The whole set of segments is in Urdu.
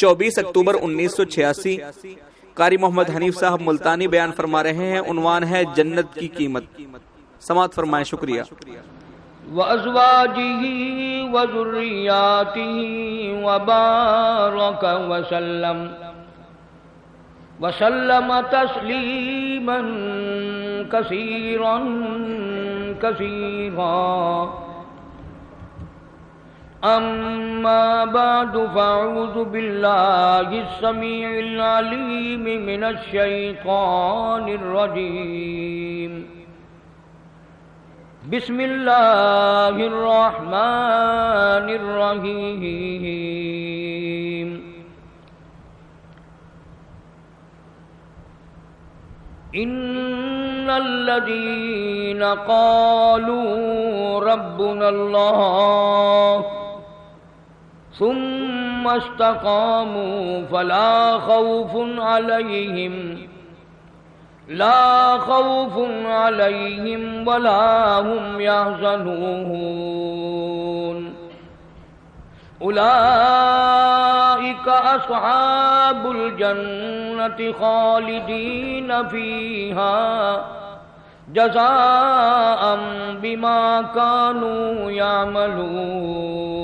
24 اکتوبر 1986 قاری محمد حنیف صاحب ملتانی بیان فرما رہے ہیں، عنوان ہے جنت کی قیمت۔ سماعت فرمائیں، شکریہ۔ وَأَزْوَاجِهِ وَذُرِّيَّاتِهِ وَبَارَكَ وَسَلَّمَ تَسْلِيمًا كَثِيرًا أما بعد فأعوذ بالله السميع العليم من الشيطان الرجيم بسم الله الرحمن الرحيم إن الذين قالوا ربنا الله ثم استقاموا فلا خوف عليهم ولا هم يحزنون أولئك أصحاب الجنة خالدين فيها جزاء بما كانوا يعملون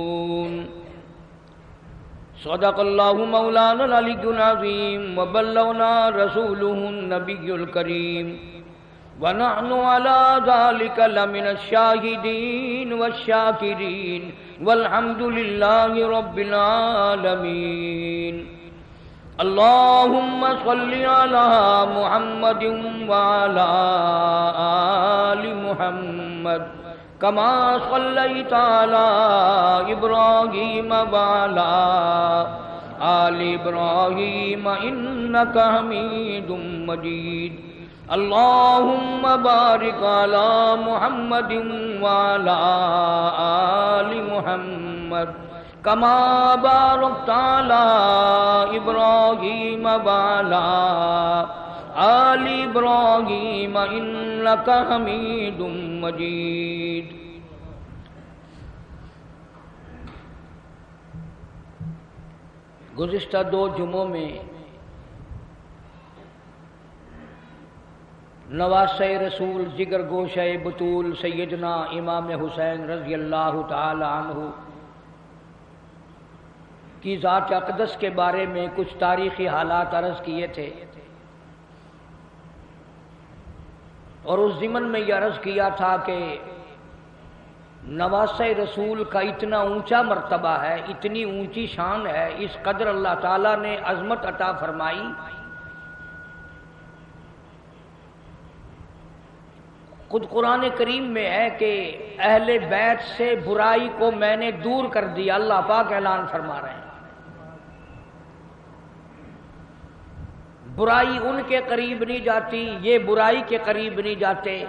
صدق اللہ مولانا العلی العظیم وبلغنا رسوله النبی الکریم ونحن على ذلك لمن الشاہدین والشاکرین والحمد للہ رب العالمین۔ اللہم صل علی محمد وعلی آل محمد کما صلیت علی ابراہیم وعلی آل ابراہیم انک حمید مجید۔ اللہم بارک علی محمد وعلی آل محمد کما بارکت علی ابراہیم وعلی آل ابراہیم انک حمید مجید۔ گزشتہ 2 جمعوں میں نواسۂ رسول جگر گوشہ بطول سیدنا امام حسین رضی اللہ تعالی عنہ کی ذات اقدس کے بارے میں کچھ تاریخی حالات عرض کیے تھے، اور اس ضمن میں یہ عرض کیا تھا کہ نواسۂ رسول کا اتنا اونچا مرتبہ ہے، اتنی اونچی شان ہے، اس قدر اللہ تعالیٰ نے عظمت عطا فرمائی۔ خود قرآن کریم میں ہے کہ اہل بیت سے برائی کو میں نے دور کر دیا، اللہ پاک اعلان فرما رہے ہیں۔ برائی ان کے قریب نہیں جاتی، یہ برائی کے قریب نہیں جاتے۔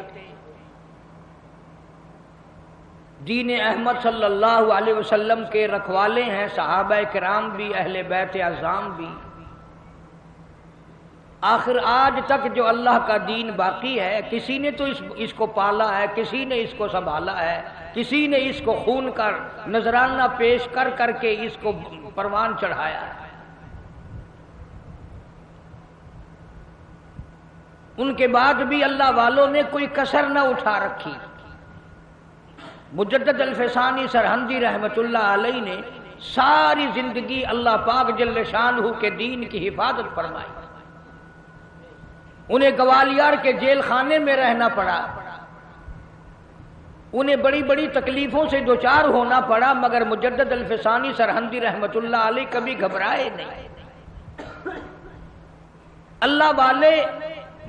دین احمد صلی اللہ علیہ وسلم کے رکھوالے ہیں صحابہ کرام بھی، اہل بیت اعظام بھی۔ آخر آج تک جو اللہ کا دین باقی ہے، کسی نے تو اس کو پالا ہے، کسی نے اس کو سنبھالا ہے، کسی نے اس کو خون کا نذرانہ پیش کر کر کے اس کو پروان چڑھایا ہے۔ ان کے بعد بھی اللہ والوں نے کوئی کسر نہ اٹھا رکھی۔ مجدد الفسانی سرہندی رحمت اللہ علیہ نے ساری زندگی اللہ پاک جل شانہ کے دین کی حفاظت فرمائی۔ انہیں گوالیار کے جیل خانے میں رہنا پڑا، انہیں بڑی بڑی تکلیفوں سے دوچار ہونا پڑا، مگر مجدد الفسانی سرہندی رحمت اللہ علیہ کبھی گھبرائے نہیں۔ اللہ والے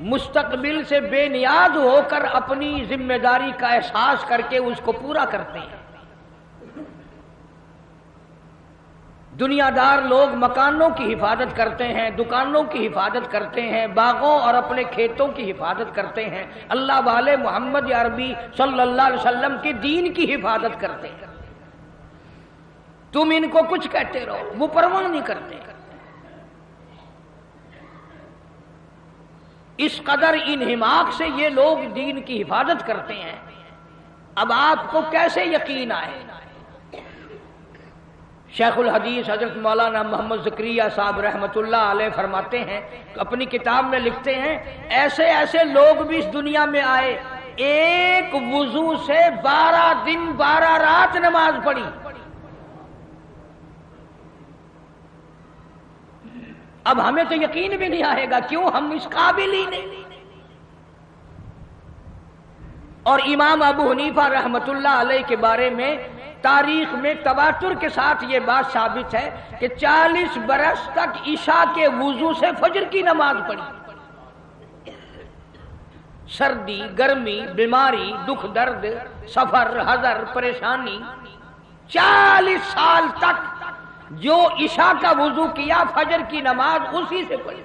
مستقبل سے بے نیاز ہو کر اپنی ذمہ داری کا احساس کر کے اس کو پورا کرتے ہیں۔ دنیا دار لوگ مکانوں کی حفاظت کرتے ہیں، دکانوں کی حفاظت کرتے ہیں، باغوں اور اپنے کھیتوں کی حفاظت کرتے ہیں، اللہ والے محمد عربی صلی اللہ علیہ وسلم کے دین کی حفاظت کرتے ہیں۔ تم ان کو کچھ کہتے رہو، وہ پرواہ نہیں کرتے۔ اس قدر انہماک سے یہ لوگ دین کی حفاظت کرتے ہیں۔ اب آپ کو کیسے یقین آئے؟ شیخ الحدیث حضرت مولانا محمد زکریا صاحب رحمۃ اللہ علیہ فرماتے ہیں، اپنی کتاب میں لکھتے ہیں ایسے ایسے لوگ بھی اس دنیا میں آئے، ایک وضو سے 12 دن 12 رات نماز پڑھی۔ اب ہمیں تو یقین بھی نہیں آئے گا، کیوں؟ ہم اس قابل ہی نہیں۔ اور امام ابو حنیفہ رحمۃ اللہ علیہ کے بارے میں تاریخ میں تواتر کے ساتھ یہ بات ثابت ہے کہ 40 برس تک عشاء کے وضو سے فجر کی نماز پڑھی۔ سردی، گرمی، بیماری، دکھ درد، سفر، حضر، پریشانی، 40 سال تک جو عشاء کا وضو کیا فجر کی نماز اسی سے پڑھی۔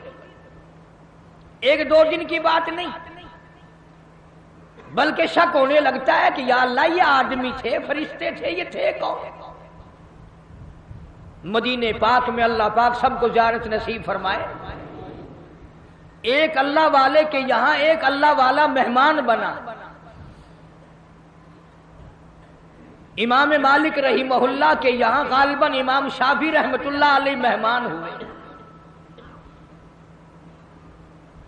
1-2 دن کی بات نہیں، بلکہ شک ہونے لگتا ہے کہ یا اللہ یہ آدمی تھے، فرشتے تھے، یہ تھے کون؟ مدینے پاک میں اللہ پاک سب کو زیارت نصیب فرمائے۔ ایک اللہ والے کے یہاں ایک اللہ والا مہمان بنا۔ امام مالک رحمہ اللہ کے یہاں غالباً امام شافعی رحمۃ اللہ علیہ مہمان ہوئے۔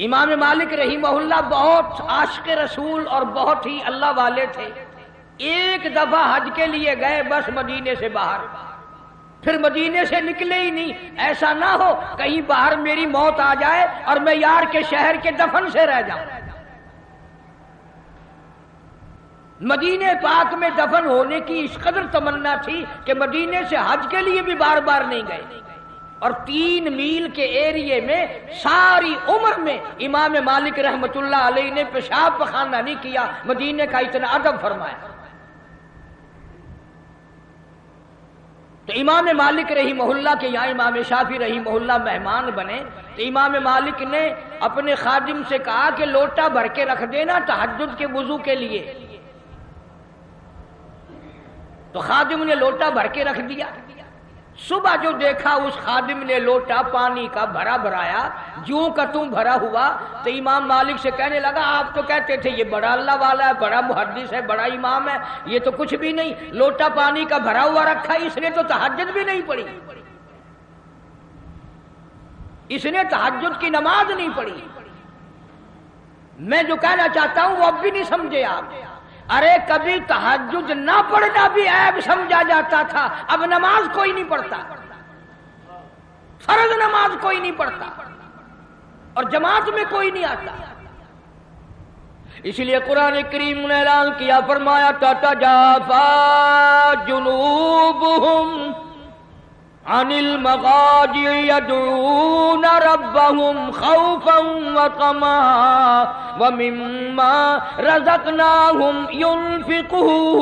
امام مالک رحمہ اللہ بہت عاشق رسول اور بہت ہی اللہ والے تھے۔ ایک دفعہ حج کے لیے گئے بس مدینے سے باہر، پھر مدینے سے نکلے ہی نہیں۔ ایسا نہ ہو کہیں باہر میری موت آ جائے اور میں یار کے شہر کے دفن سے رہ جاؤں۔ مدینے پاک میں دفن ہونے کی اس قدر تمنا تھی کہ مدینے سے حج کے لیے بھی بار بار نہیں گئے۔ اور 3 میل کے ایریے میں ساری عمر میں امام مالک رحمت اللہ علیہ نے پیشاب پخانہ نہیں کیا، مدینے کا اتنا ادب فرمایا۔ تو امام مالک رحمہ اللہ کے یہاں امام شافعی رحمہ اللہ مہمان بنے تو امام مالک نے اپنے خادم سے کہا کہ لوٹا بھر کے رکھ دینا تہجد کے وضو کے لیے۔ تو خادم نے لوٹا بھر کے رکھ دیا۔ صبح جو دیکھا اس خادم نے لوٹا پانی کا بھرا بھرایا، جوں کا تم بھرا ہوا، تو امام مالک سے کہنے لگا آپ تو کہتے تھے یہ بڑا اللہ والا ہے، بڑا محدث ہے، بڑا امام ہے، یہ تو کچھ بھی نہیں، لوٹا پانی کا بھرا ہوا رکھا، اس نے تو تہجد بھی نہیں پڑھی، اس نے تہجد کی نماز نہیں پڑھی۔ میں جو کہنا چاہتا ہوں وہ اب بھی نہیں سمجھے آپ۔ ارے کبھی تہجد نہ پڑھنا بھی عیب سمجھا جاتا تھا، اب نماز کوئی نہیں پڑھتا، فرض نماز کوئی نہیں پڑھتا اور جماعت میں کوئی نہیں آتا۔ اس لیے قرآن کریم نے اعلان کیا، فرمایا تتجافا جنوبہم عن المضاجع يدعون ربهم خوفا وطمعا ومما رزقناهم ينفقون۔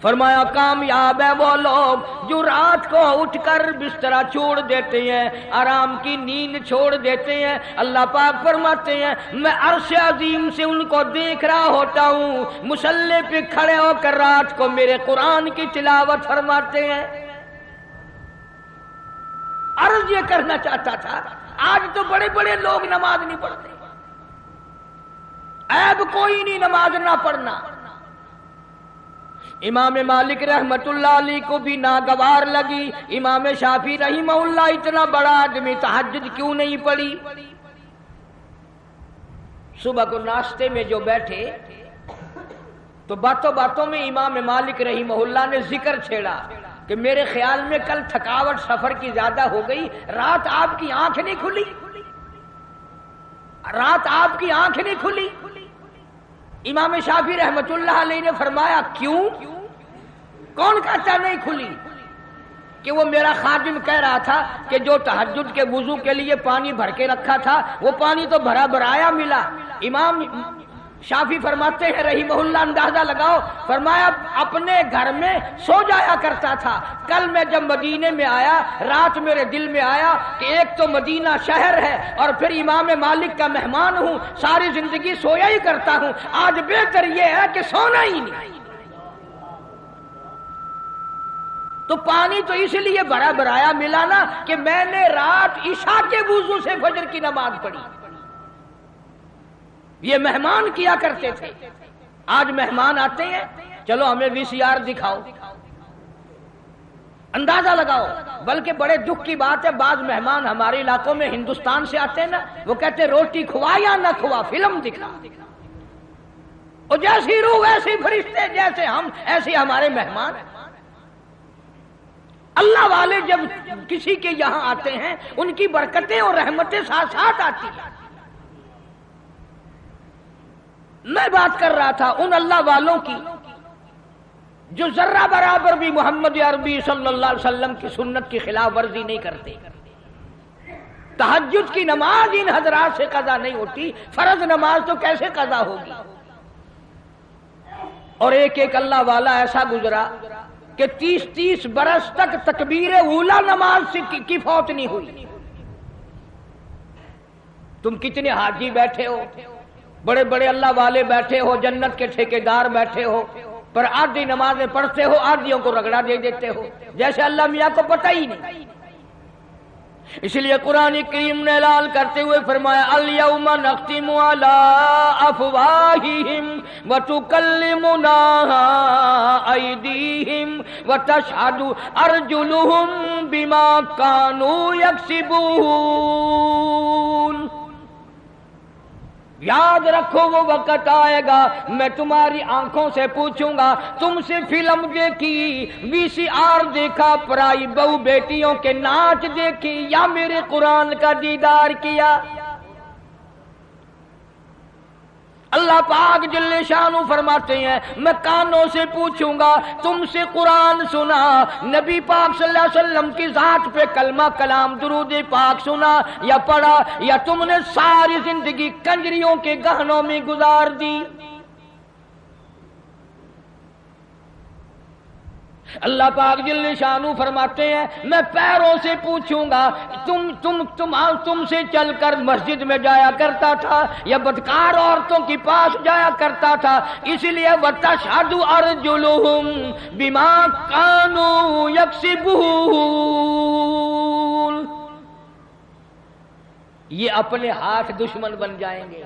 فرمایا کامیاب ہے وہ لوگ جو رات کو اٹھ کر بسترا چھوڑ دیتے ہیں، آرام کی نیند چھوڑ دیتے ہیں۔ اللہ پاک فرماتے ہیں میں عرش عظیم سے ان کو دیکھ رہا ہوتا ہوں، مصلی پہ کھڑے ہو کر رات کو میرے قرآن کی تلاوت فرماتے ہیں۔ عرض یہ کرنا چاہتا تھا، آج تو بڑے بڑے لوگ نماز نہیں پڑھتے، عیب کوئی نہیں نماز نہ پڑھنا۔ امام مالک رحمت اللہ علیہ کو بھی ناگوار لگی، امام شافعی رحمہ اللہ اتنا بڑا آدمی تہجد کیوں نہیں پڑھی؟ صبح کو ناشتے میں جو بیٹھے تو باتوں باتوں میں امام مالک رحمہ اللہ نے ذکر چھیڑا کہ میرے خیال میں کل تھکاوٹ سفر کی زیادہ ہو گئی، رات آپ کی آنکھ نہیں کھلی، رات آپ کی آنکھ نہیں کھلی۔ امام شافعی رحمت اللہ علیہ نے فرمایا کیوں؟ کون کہتا نہیں کھلی؟ کہ وہ میرا خادم کہہ رہا تھا کہ جو تہجد کے وضو کے لیے پانی بھر کے رکھا تھا وہ پانی تو بھرا بھرایا ملا۔ امام شافعی فرماتے ہیں رحمہ اللہ اندازہ لگاؤ، فرمایا اپنے گھر میں سو جایا کرتا تھا، کل میں جب مدینے میں آیا رات میرے دل میں آیا کہ ایک تو مدینہ شہر ہے اور پھر امام مالک کا مہمان ہوں، ساری زندگی سویا ہی کرتا ہوں، آج بہتر یہ ہے کہ سونا ہی نہیں۔ تو پانی تو اس لیے بھرا بھرایا ملا نا کہ میں نے رات عشاء کے وضو سے فجر کی نماز پڑھی۔ یہ مہمان کیا کرتے تھے، آج مہمان آتے ہیں چلو ہمیں VCR دکھاؤ، اندازہ لگاؤ۔ بلکہ بڑے دکھ کی بات ہے، بعض مہمان ہمارے علاقوں میں ہندوستان سے آتے ہیں نا، وہ کہتے ہیں روٹی کھوا یا نہ کھوا، فلم دکھا۔ اور جیسی روح ویسے فرشتے، جیسے ہم ایسے ہمارے مہمان۔ اللہ والے جب کسی کے یہاں آتے ہیں ان کی برکتیں اور رحمتیں ساتھ ساتھ آتی ہیں۔ میں بات کر رہا تھا ان اللہ والوں کی جو ذرہ برابر بھی محمد عربی صلی اللہ علیہ وسلم کی سنت کی خلاف ورزی نہیں کرتے۔ تہجد کی نماز ان حضرات سے قضا نہیں ہوتی، فرض نماز تو کیسے قضا ہوگی؟ اور ایک ایک اللہ والا ایسا گزرا کہ 30 برس تک تکبیر اولا نماز سے کی فوت نہیں ہوئی۔ تم کتنے حاجی بیٹھے ہو، بڑے بڑے اللہ والے بیٹھے ہو، جنت کے ٹھیکیدار بیٹھے ہو، پر آدھی نمازیں پڑھتے ہو، آدھیوں کو رگڑا دے دیتے ہو جیسے اللہ میاں کو پتہ ہی نہیں۔ اس لیے قرآن کریم نے اعلان کرتے ہوئے فرمایا الیوم نختم علی افواہہم وتکلمنا ایدیہم وتشہد ارجلہم بما کانوا یکسبون۔ یاد رکھو وہ وقت آئے گا میں تمہاری آنکھوں سے پوچھوں گا، تم سے فلم دیکھی، VCR دیکھا، پرائی بہو بیٹیوں کے ناچ دیکھی، یا میرے قرآن کا دیدار کیا؟ اللہ پاک جل شانہ فرماتے ہیں میں کانوں سے پوچھوں گا، تم سے قرآن سنا، نبی پاک صلی اللہ علیہ وسلم کی ذات پہ کلمہ کلام درود پاک سنا یا پڑھا، یا تم نے ساری زندگی کنجریوں کے گہنوں میں گزار دی؟ اللہ پاک جل شانہ فرماتے ہیں میں پیروں سے پوچھوں گا، تم سے چل کر مسجد میں جایا کرتا تھا یا بدکار عورتوں کے پاس جایا کرتا تھا؟ اس لیے وتشہد ارجلہم بما کانوا یکسبون۔ یہ اپنے ہاتھ دشمن بن جائیں گے،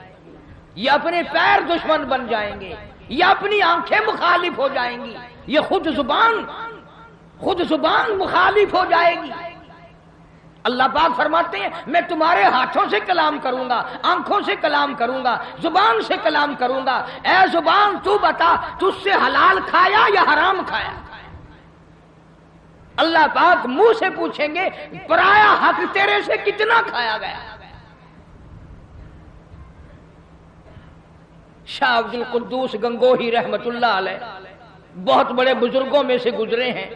یہ اپنے پیر دشمن بن جائیں گے، یہ اپنی آنکھیں مخالف ہو جائیں گی، یہ خود زبان مخالف ہو جائے گی۔ اللہ پاک فرماتے ہیں میں تمہارے ہاتھوں سے کلام کروں گا، آنکھوں سے کلام کروں گا، زبان سے کلام کروں گا۔ اے زبان تو بتا تجھ سے حلال کھایا یا حرام کھایا؟ اللہ پاک منہ سے پوچھیں گے پرایا حق تیرے سے کتنا کھایا گیا؟ شاہ عبد القدوس گنگوہی رحمت اللہ علیہ بہت بڑے بزرگوں میں سے گزرے ہیں،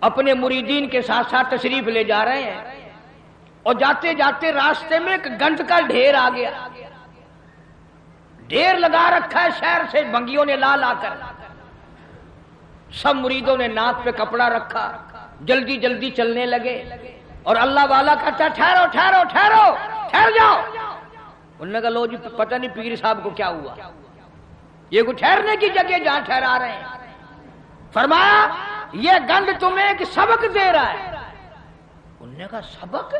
اپنے مریدین کے ساتھ ساتھ تشریف لے جا رہے ہیں، اور جاتے جاتے راستے میں ایک گند کا ڈھیر آ گیا، ڈھیر لگا رکھا ہے شہر سے بنگیوں نے لا لا کر۔ سب مریدوں نے ناک پہ کپڑا رکھا، جلدی جلدی چلنے لگے، اور اللہ والا کہتا ٹھہرو ٹھہرو ٹھہرو ٹھہر جاؤ۔ انہوں نے کہا لو جی پتہ نہیں پیر صاحب کو کیا ہوا، یہ کوئی ٹھہرنے کی جگہ جہاں ٹھہرا رہے ہیں۔ فرمایا یہ گند تمہیں ایک سبق دے رہا ہے۔ انہوں نے کہا سبق؟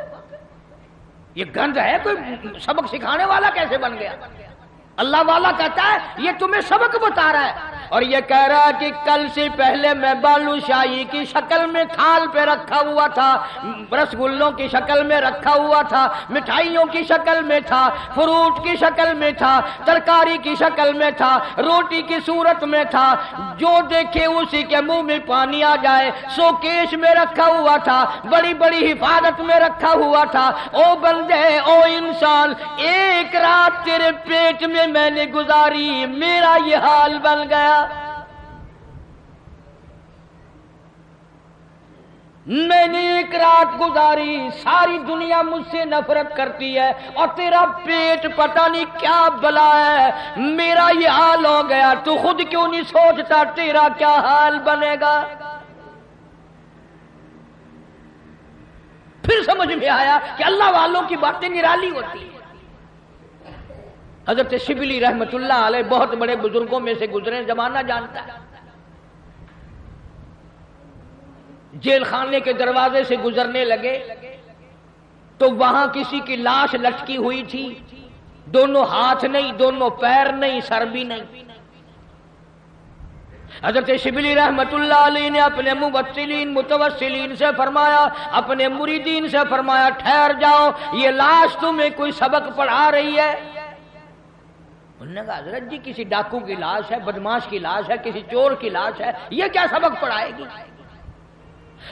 یہ گند ہے، کوئی سبق سکھانے والا کیسے بن گیا؟ اللہ والا کہتا ہے یہ تمہیں سبق بتا رہا ہے، اور یہ کہہ رہا ہے کہ کل سے پہلے میں بالو شاہی کی شکل میں تھال پہ رکھا ہوا تھا، رسگلوں کی شکل میں رکھا ہوا تھا، مٹھائیوں کی شکل میں تھا، فروٹ کی شکل میں تھا، ترکاری کی شکل میں تھا، روٹی کی صورت میں تھا، جو دیکھے اسی کے منہ میں پانی آ جائے، سوکیش میں رکھا ہوا تھا، بڑی بڑی حفاظت میں رکھا ہوا تھا۔ او بندے، او انسان، ایک رات تیرے پیٹ میں نے گزاری، میرا یہ حال بن گیا۔ میں نے ایک رات گزاری، ساری دنیا مجھ سے نفرت کرتی ہے، اور تیرا پیٹ پتہ نہیں کیا بلا ہے، میرا یہ حال ہو گیا، تو خود کیوں نہیں سوچتا تیرا کیا حال بنے گا؟ پھر سمجھ میں آیا کہ اللہ والوں کی باتیں نرالی ہوتی ہیں۔ حضرت شبلی رحمت اللہ علیہ بہت بڑے بزرگوں میں سے گزرے، زمانہ جانتا ہے۔ جیل خانے کے دروازے سے گزرنے لگے تو وہاں کسی کی لاش لٹکی ہوئی تھی، دونوں ہاتھ نہیں، دونوں پیر نہیں، سر بھی نہیں۔ حضرت شبلی رحمت اللہ علیہ نے اپنے متوسلین سے فرمایا، اپنے مریدین سے فرمایا ٹھہر جاؤ، یہ لاش تمہیں کوئی سبق پڑھا رہی ہے؟ انہوں نے کہا حضرت جی کسی ڈاکو کی لاش ہے، بدماش کی لاش ہے، کسی چور کی لاش ہے، یہ کیا سبق پڑھائے گی؟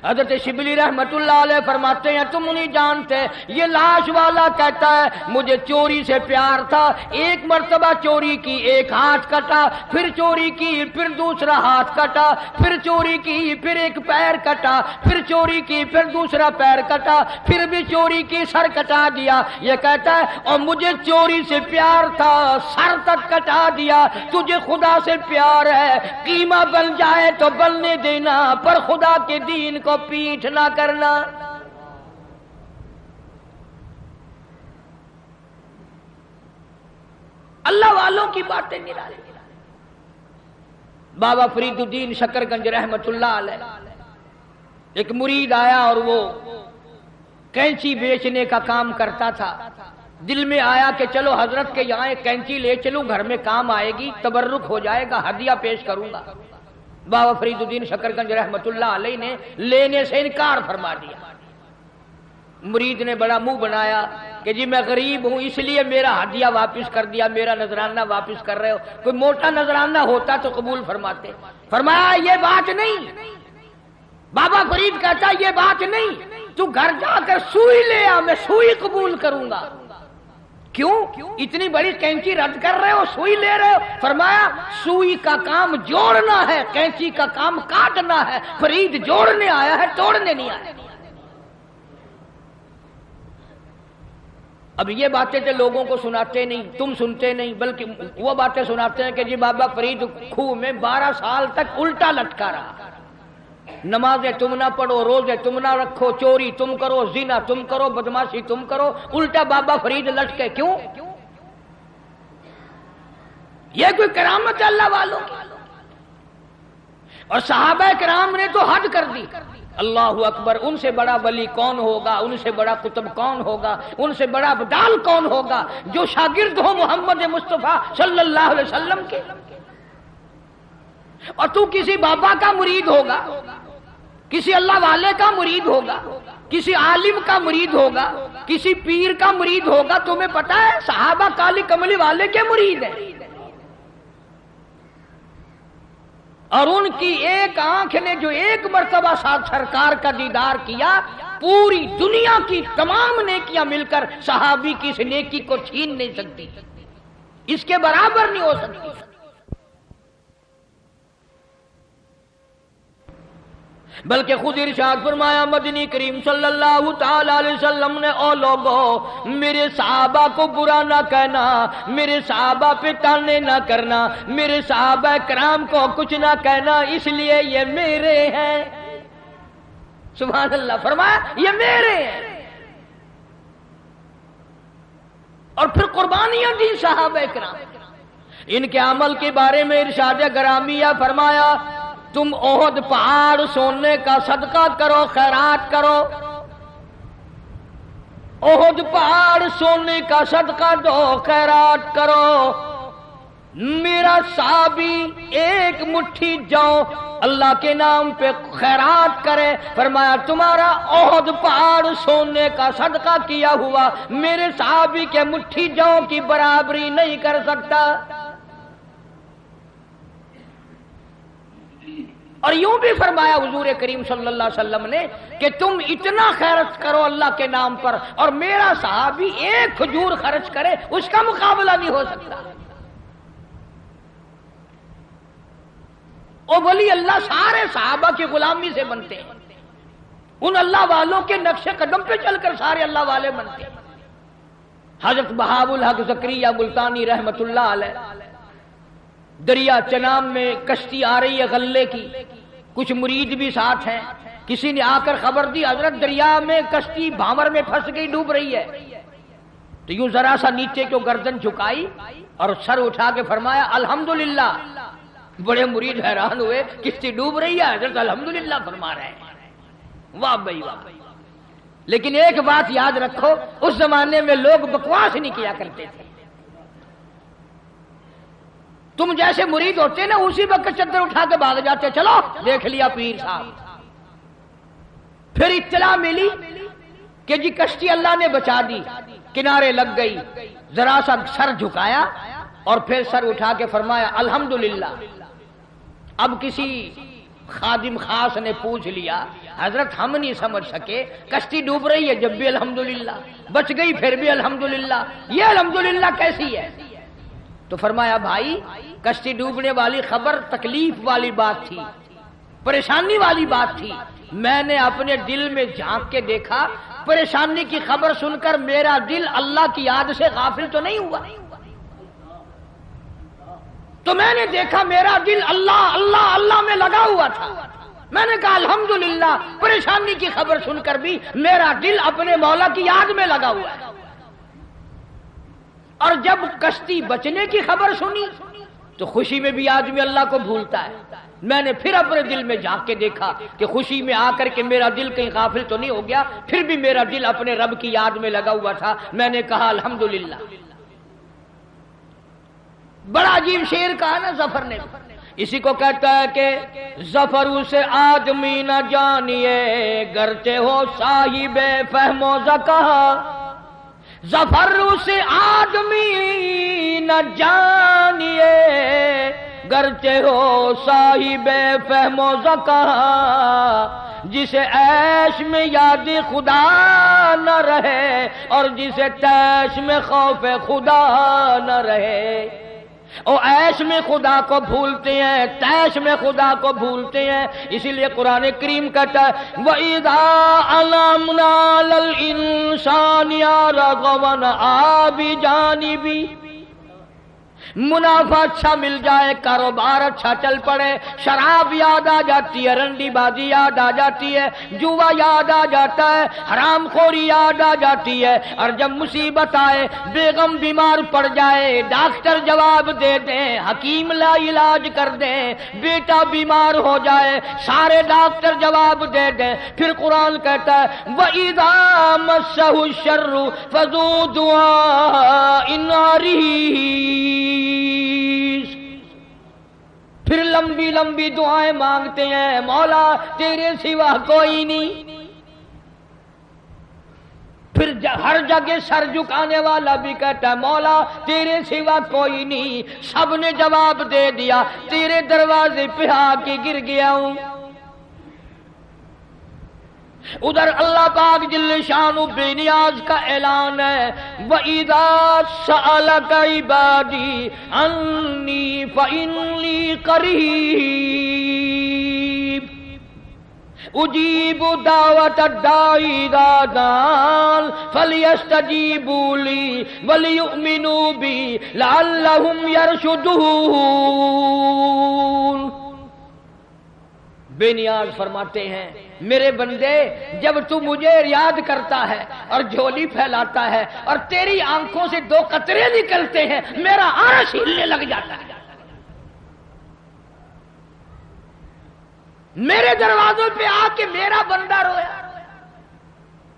حضرت شبلی رحمت اللہ علیہ فرماتے ہیں تم نہیں جانتے، یہ لاش والا کہتا ہے مجھے چوری سے پیار تھا، ایک مرتبہ چوری کی ایک ہاتھ کٹا، پھر چوری کی پھر دوسرا ہاتھ کٹا، پھر چوری کی پھر ایک پیر کٹا، پھر چوری کی پھر دوسرا پیر کٹا، پھر بھی چوری کی سر کٹا دیا۔ یہ کہتا ہے اور مجھے چوری سے پیار تھا، سر تک کٹا دیا۔ تجھے خدا سے پیار ہے، قیمہ بن جائے تو بننے دینا، پر خدا کے دین کو پیٹھ نہ کرنا۔ اللہ والوں کی باتیں نرالی۔ بابا فرید الدین شکرگنج رحمت اللہ علیہ، ایک مرید آیا اور وہ کینچی بیچنے کا کام کرتا تھا۔ دل میں آیا کہ چلو حضرت کے یہاں ایک کینچی لے چلوں، گھر میں کام آئے گی، تبرک ہو جائے گا، ہدیہ پیش کروں گا۔ بابا فرید الدین شکرگنج رحمت اللہ علیہ نے لینے سے انکار فرما دیا۔ مرید نے بڑا منہ بنایا کہ جی میں غریب ہوں اس لیے میرا ہدیہ واپس کر دیا، میرا نذرانہ واپس کر رہے ہو، کوئی موٹا نذرانہ ہوتا تو قبول فرماتے۔ فرمایا یہ بات نہیں۔ بابا فرید کہتا یہ بات نہیں، تو گھر جا کر سوئی لے آ، میں سوئی قبول کروں گا۔ کیوں اتنی بڑی کینچی رد کر رہے ہو، سوئی لے رہے ہو؟ فرمایا سوئی کا کام جوڑنا ہے، کینچی کا کام کاٹنا ہے۔ فرید جوڑنے آیا ہے، توڑنے نہیں آیا۔ اب یہ باتیں تو لوگوں کو سناتے نہیں، تم سنتے نہیں، بلکہ وہ باتیں سناتے ہیں کہ جی بابا فرید کھوہ میں 12 سال تک الٹا لٹکا رہا، نمازیں تم نہ پڑھو، روزے تم نہ رکھو، چوری تم کرو، زنا تم کرو، بدماشی تم کرو، الٹا بابا فرید لٹکے۔ کیوں؟ یہ کوئی کرامت ہے اللہ والوں کی؟ اور صحابہ کرام نے تو حد کر دی۔ اللہ اکبر، ان سے بڑا ولی کون ہوگا، ان سے بڑا قطب کون ہوگا، ان سے بڑا ابدال کون ہوگا جو شاگرد ہو محمد مصطفیٰ صلی اللہ علیہ وسلم کے؟ اور تو کسی بابا کا مرید ہوگا، کسی اللہ والے کا مرید ہوگا، کسی عالم کا مرید ہوگا، کسی پیر کا مرید ہوگا، تمہیں پتا ہے صحابہ کالی کملی والے کے مرید ہیں، اور ان کی ایک آنکھ نے جو ایک مرتبہ ساتھ سرکار کا دیدار کیا، پوری دنیا کی تمام نیکیاں مل کر صحابی کی اس نیکی کو چھین نہیں سکتی، اس کے برابر نہیں ہو سکتی۔ بلکہ خود ارشاد فرمایا مدنی کریم صلی اللہ تعالی علیہ وسلم نے، او لوگو میرے صحابہ کو برا نہ کہنا، میرے صحابہ پہ تانے نہ کرنا، میرے صحابہ کرام کو کچھ نہ کہنا، اس لیے یہ میرے ہیں۔ سبحان اللہ، فرمایا یہ میرے ہیں، اور پھر قربانیاں دی صحابہ کرام۔ ان کے عمل کے بارے میں ارشاد گرامیہ فرمایا تم احد پہاڑ سونے کا صدقہ کرو، خیرات کرو، احد پہاڑ سونے کا صدقہ دو، خیرات کرو۔ میرا صحابی ایک مٹھی جو اللہ کے نام پہ خیرات کرے، فرمایا تمہارا احد پہاڑ سونے کا صدقہ کیا ہوا میرے صحابی کے مٹھی جو کی برابری نہیں کر سکتا۔ اور یوں بھی فرمایا حضور کریم صلی اللہ علیہ وسلم نے کہ تم اتنا خیرت کرو اللہ کے نام پر، اور میرا صحابی ایک کھجور خرچ کرے اس کا مقابلہ نہیں ہو سکتا۔ او ولی اللہ سارے صحابہ کی غلامی سے بنتے ہیں، ان اللہ والوں کے نقش قدم پہ چل کر سارے اللہ والے بنتے ہیں۔ حضرت بہاء الحق زکریا ملتانی رحمت اللہ علیہ، دریا چناب میں کشتی آ رہی ہے غلے کی، کچھ مرید بھی ساتھ ہیں، کسی نے آ کر خبر دی حضرت دریا میں کشتی بھاور میں پھنس گئی، ڈوب رہی ہے، تو یوں ذرا سا نیچے کو گردن جھکائی اور سر اٹھا کے فرمایا الحمدللہ۔ بڑے مرید حیران ہوئے، کشتی ڈوب رہی ہے، حضرت الحمدللہ فرما رہے ہیں۔ واہ بھائی واہ۔ لیکن ایک بات یاد رکھو، اس زمانے میں لوگ بکواس نہیں کیا کرتے تھے، تم جیسے مرید ہوتے نا اسی وقت چادر اٹھا کے بھاگ جاتے، چلو دیکھ لیا پیر صاحب۔ پھر اطلاع ملی کہ جی کشتی اللہ نے بچا دی، کنارے لگ گئی، ذرا سا سر جھکایا اور پھر سر اٹھا کے فرمایا الحمدللہ۔ اب کسی خادم خاص نے پوچھ لیا حضرت ہم نہیں سمجھ سکے، کشتی ڈوب رہی ہے جب بھی الحمدللہ، بچ گئی پھر بھی الحمدللہ، یہ الحمدللہ کیسی ہے؟ تو فرمایا بھائی کشتی ڈوبنے والی خبر تکلیف والی بات تھی، پریشانی والی بات تھی، میں نے اپنے دل میں جھانک کے دیکھا، پریشانی کی خبر سن کر میرا دل اللہ کی یاد سے غافل تو نہیں ہوا، تو میں نے دیکھا میرا دل اللہ اللہ اللہ میں لگا ہوا تھا۔ میں نے کہا الحمدللہ پریشانی کی خبر سن کر بھی میرا دل اپنے مولا کی یاد میں لگا ہوا ہے۔ اور جب کشتی بچنے کی خبر سنی تو خوشی میں بھی آدمی اللہ کو بھولتا ہے۔ میں نے پھر اپنے دل میں جھانک کے دیکھا کہ خوشی میں آ کر کے میرا دل کہیں غافل تو نہیں ہو گیا، پھر بھی میرا دل اپنے رب کی یاد میں لگا ہوا تھا۔ میں نے کہا الحمدللہ۔ بڑا عجیب شعر کہا نا ظفر نے، اسی کو کہتا ہے کہ ظفر اسے آدمی نہ جانیے گرچہ ہو صاحب فہم و ذکا، ظفر اسے آدمی نہ جانیے گرچہ ہو صاحب فہم و ذکا، جسے عیش میں یاد خدا نہ رہے اور جسے تیش میں خوف خدا نہ رہے۔ او عیش میں خدا کو بھولتے ہیں، تیش میں خدا کو بھولتے ہیں، اسی لیے قرآن کریم کہتا ہے وَإِذَا عَلَمْنَا لَلْإِنسَانِ رَغَوًا بِجَانِبِ، منافع اچھا مل جائے، کاروبار اچھا چل پڑے، شراب یاد آ جاتی ہے، رنڈی بازی یاد آ جاتی ہے، جوا یاد آ جاتا ہے، حرام خوری یاد آ جاتی ہے، اور جب مصیبت آئے، بیگم بیمار پڑ جائے، ڈاکٹر جواب دے دیں، حکیم لا علاج کر دیں، بیٹا بیمار ہو جائے، سارے ڈاکٹر جواب دے دیں، پھر قرآن کہتا ہے وَإِذَا مَسَّهُ الشَّرُّ فَذُو دُعَاءٍ عَرِيضٍ، پھر لمبی لمبی دعائیں مانگتے ہیں، مولا تیرے سوا کوئی نہیں۔ پھر ہر جگہ سر جھکانے والا بھی کہتا ہے مولا تیرے سوا کوئی نہیں، سب نے جواب دے دیا، تیرے دروازے پہ آ کے گر گیا ہوں۔ ادھر اللہ پاک جل شانہ بے نیاز کا اعلان ہے وَإِذَا سَأَلَكَ عِبَادِي عَنِّي فَإِنِّي قَرِيبٌ أُجِيبُ دَعْوَةَ الدَّاعِ إِذَا دَعَانِ فَلْيَسْتَجِيبُوا لِي وَلْيُؤْمِنُوا بِي لَعَلَّهُمْ يَرْشُدُونَ۔ بے نیاز فرماتے ہیں میرے بندے جب تو مجھے یاد کرتا ہے اور جھولی پھیلاتا ہے اور تیری آنکھوں سے دو قطرے نکلتے ہیں، میرا عرش ہلنے لگ جاتا ہے، میرے دروازوں پہ آ کے میرا بندہ رویا،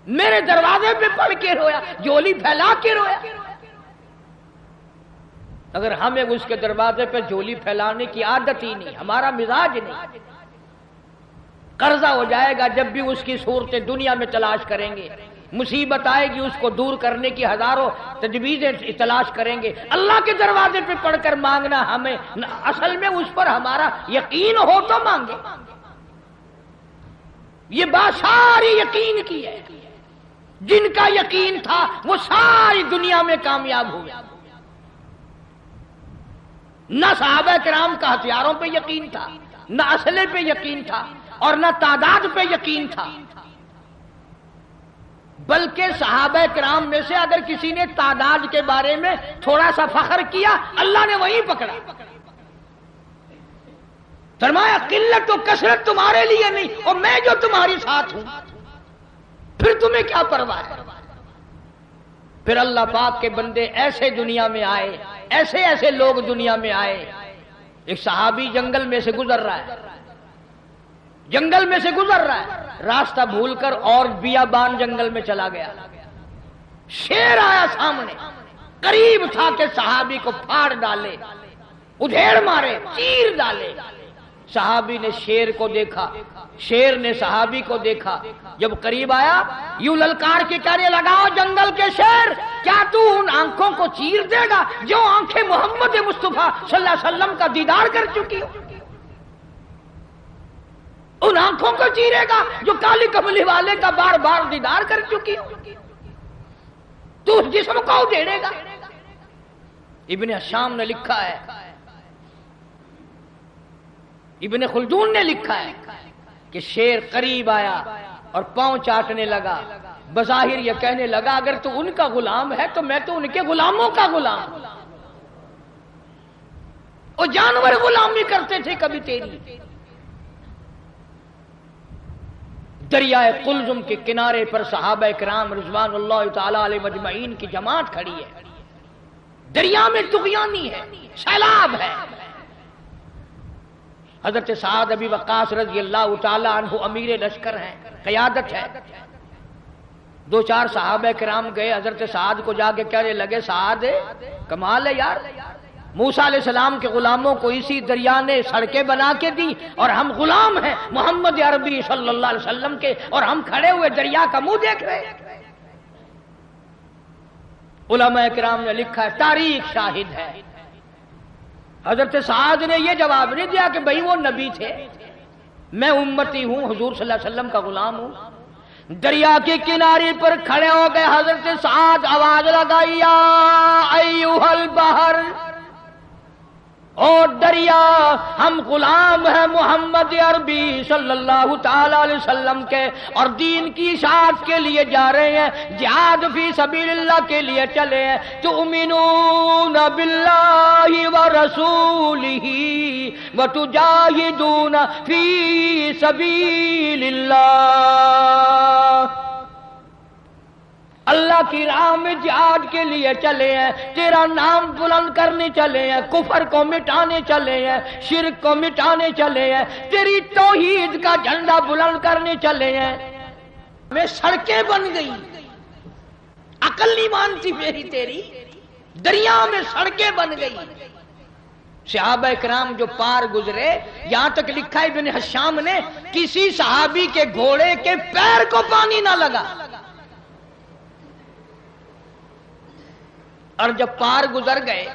میرے دروازے پہ پڑھ کے رویا، جھولی پھیلا کے رویا۔ اگر ہمیں اس کے دروازے پہ جھولی پھیلانے کی عادت ہی نہیں، ہمارا مزاج نہیں، قرضہ ہو جائے گا جب بھی اس کی صورتیں دنیا میں تلاش کریں گے، مصیبت آئے گی اس کو دور کرنے کی ہزاروں تجویزیں تلاش کریں گے، اللہ کے دروازے پہ پڑھ کر مانگنا ہمیں اصل میں اس پر ہمارا یقین ہو تو مانگے۔ یہ بات ساری یقین کی ہے، جن کا یقین تھا وہ ساری دنیا میں کامیاب ہوئے۔ نہ صحابہ کرام کا ہتھیاروں پہ یقین تھا، نہ اسلحے پہ یقین تھا، اور نہ تعداد پہ یقین تھا، بلکہ صحابہ کرام میں سے اگر کسی نے تعداد کے بارے میں تھوڑا سا فخر کیا اللہ نے وہیں پکڑا، فرمایا قلت و کثرت تمہارے لیے نہیں اور میں جو تمہاری ساتھ ہوں، پھر تمہیں کیا پرواہ ہے۔ پھر اللہ پاک کے بندے ایسے دنیا میں آئے، ایسے ایسے لوگ دنیا میں آئے۔ ایک صحابی جنگل میں سے گزر رہا ہے، جنگل میں سے گزر رہا ہے، راستہ بھول کر اور بیابان جنگل میں چلا گیا، شیر آیا سامنے، قریب تھا کہ صحابی کو پھاڑ ڈالے، ادھیڑ مارے، چیر ڈالے۔ صحابی نے شیر کو دیکھا، شیر نے صحابی کو دیکھا، جب قریب آیا یوں للکار کے کہنے لگا، جنگل کے شیر، کیا تو ان آنکھوں کو چیر دے گا جو آنکھیں محمد مصطفیٰ صلی اللہ علیہ وسلم کا دیدار کر چکی ہو؟ ان آنکھوں کو چیرے گا جو کالی کملی والے کا بار بار دیدار کر چکی ہو؟ تو اس جسم کو ادھیڑے گا؟ ابن حشام نے لکھا ہے، ابن خلدون نے لکھا ہے کہ شیر قریب آیا اور پاؤں چاٹنے لگا، بظاہر یہ کہنے لگا اگر تو ان کا غلام ہے تو میں تو ان کے غلاموں کا غلام ہوں۔ وہ جانور غلامی کرتے تھے کبھی تیری۔ دریائے قلزم کے کنارے پر صحابہ کرام رضوان اللہ تعالی علیہ مجمعین کی جماعت کھڑی ہے، دریا میں طغیانی ہے، سیلاب ہے۔ حضرت سعد ابی وقاص رضی اللہ تعالی عنہ امیر لشکر ہیں، قیادت ہے۔ دو چار صحابہ کرام گئے حضرت سعد کو جا کے کہنے لگے، سعد کمال ہے یار، موسیٰ علیہ السلام کے غلاموں کو اسی دریا نے سڑکیں بنا کے دی اور ہم غلام ہیں محمد عربی صلی اللہ علیہ وسلم کے، اور ہم کھڑے ہوئے دریا کا منہ دیکھ رہے ہیں۔ علماء کرام نے لکھا ہے، تاریخ شاہد ہے، حضرت سعد نے یہ جواب نہیں دیا کہ بھئی وہ نبی تھے، میں امتی ہوں، حضور صلی اللہ علیہ وسلم کا غلام ہوں۔ دریا کے کنارے پر کھڑے ہو گئے حضرت سعد، آواز لگائی، یا ایھا البحر، او دریا، ہم غلام ہیں محمد عربی صلی اللہ تعالی علیہ وسلم کے، اور دین کی اشاعت کے لیے جا رہے ہیں، جہاد فی سبیل اللہ کے لیے چلے ہیں۔ تؤمنون باللہ ورسولہ وتجاہدون فی سبیل اللہ، اللہ کی راہ میں جہاد کے لیے چلے ہیں، تیرا نام بلند کرنے چلے ہیں، کفر کو مٹانے چلے ہیں، شرک کو مٹانے چلے ہیں، تیری توحید کا جھنڈا بلند کرنے چلے ہیں۔ میں سڑکیں بن گئی، عقل نہیں مانتی میری تیری، دریا میں سڑکیں بن گئی۔ صحابہ کرام جو پار گزرے، یہاں تک لکھا ہے ابن حشام نے، کسی صحابی کے گھوڑے کے پیر کو پانی نہ لگا، اور جب پار گزر گئے